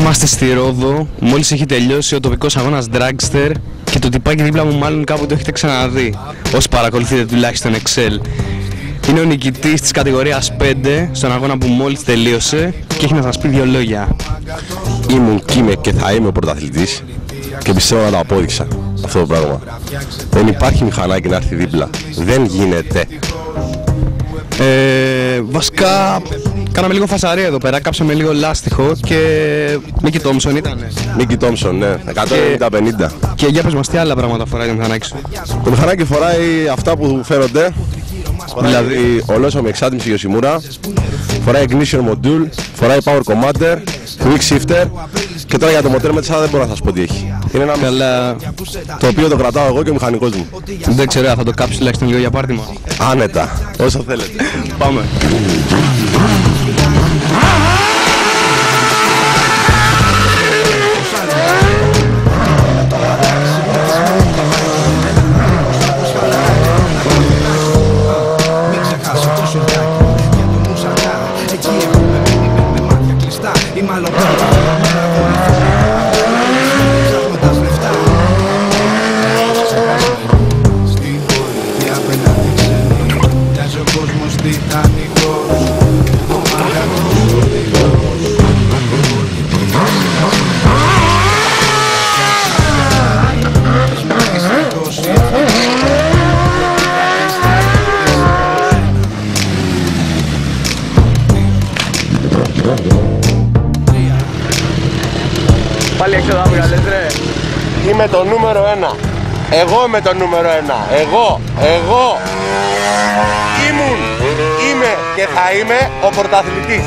Είμαστε στη Ρόδο, μόλις έχει τελειώσει ο τοπικός αγώνας Dragster και το τυπάκι δίπλα μου μάλλον κάπου το έχετε ξαναδεί, όσοι παρακολουθείτε τουλάχιστον Excel. Είναι ο νικητής της κατηγορίας 5 στον αγώνα που μόλις τελείωσε και έχει να σας πει δύο λόγια. Ήμουν και είμαι και θα είμαι ο πρωταθλητής και πιστεύω να το απόδειξα αυτό το πράγμα. Δεν υπάρχει μηχανάκι να έρθει δίπλα. Δεν γίνεται. Βασικά κάναμε λίγο φασαρία εδώ πέρα, κάψαμε λίγο λάστιχο και Νίκη Τόμσον ήτανε. Νίκη Τόμσον, ναι, 150-50. Και για πες μας τι άλλα πράγματα φοράει το μηχανάκι σου. Το μηχανάκι φοράει αυτά που φαίνονται. Δηλαδή ολόσωμη εξάτμιση Yoshimura, φοράει ignition module, φοράει power commander, quick shifter και τώρα για το μοτέρ μέσα δεν μπορώ να σας πω τι έχει. Είναι ένα καλά, το οποίο το κρατάω εγώ και ο μηχανικός μου. Δεν ξέρω, θα το κάψεις τουλάχιστον λίγο για πάρτιμα. Άνετα, όσο θέλετε. Πάμε. Πάλι έξω θα βγάλες ρε. Είμαι το νούμερο 1. Εγώ είμαι το νούμερο 1. Εγώ ήμουν, είμαι και θα είμαι ο πρωταθλητής.